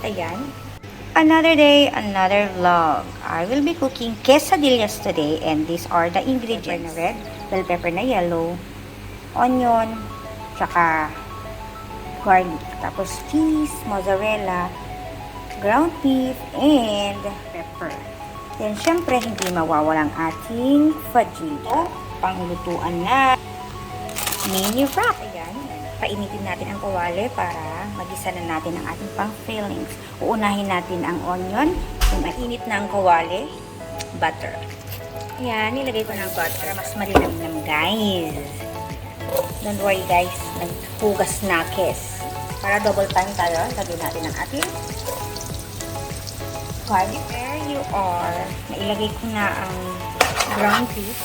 Ayan. Another day, another vlog. I will be cooking quesadillas today and these are the ingredients. Pepper na red, bell pepper na yellow, onion, tsaka garlic. Tapos cheese, mozzarella, ground beef, and pepper. Then syempre hindi mawawala ang ating fajita. Panghulutuan na mini wrap. Ayan. Painitin natin ang kawali para magisa na natin ang ating pang-fillings. Uunahin natin ang onion. Kung mainit na ang kawali, butter. Ayan, nilagay ko ng butter. Mas malinamnam, guys. Don't worry, guys. Naghugas na kes. Para double time tayo, lagay natin ang ating garlic. There you are. Nailagay ko na ang ground beef.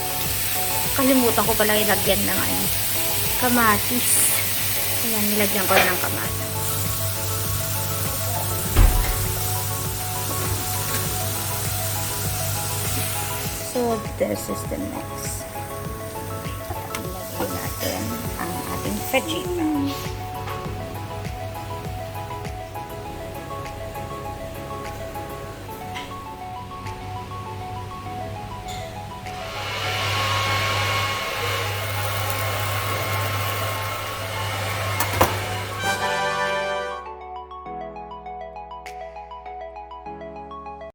Kalimutan ko pala ilagyan ng kamatis. Ayan, nilagyan ko ng kamatis. So, this is the next. Ilagay natin ang ating fajita.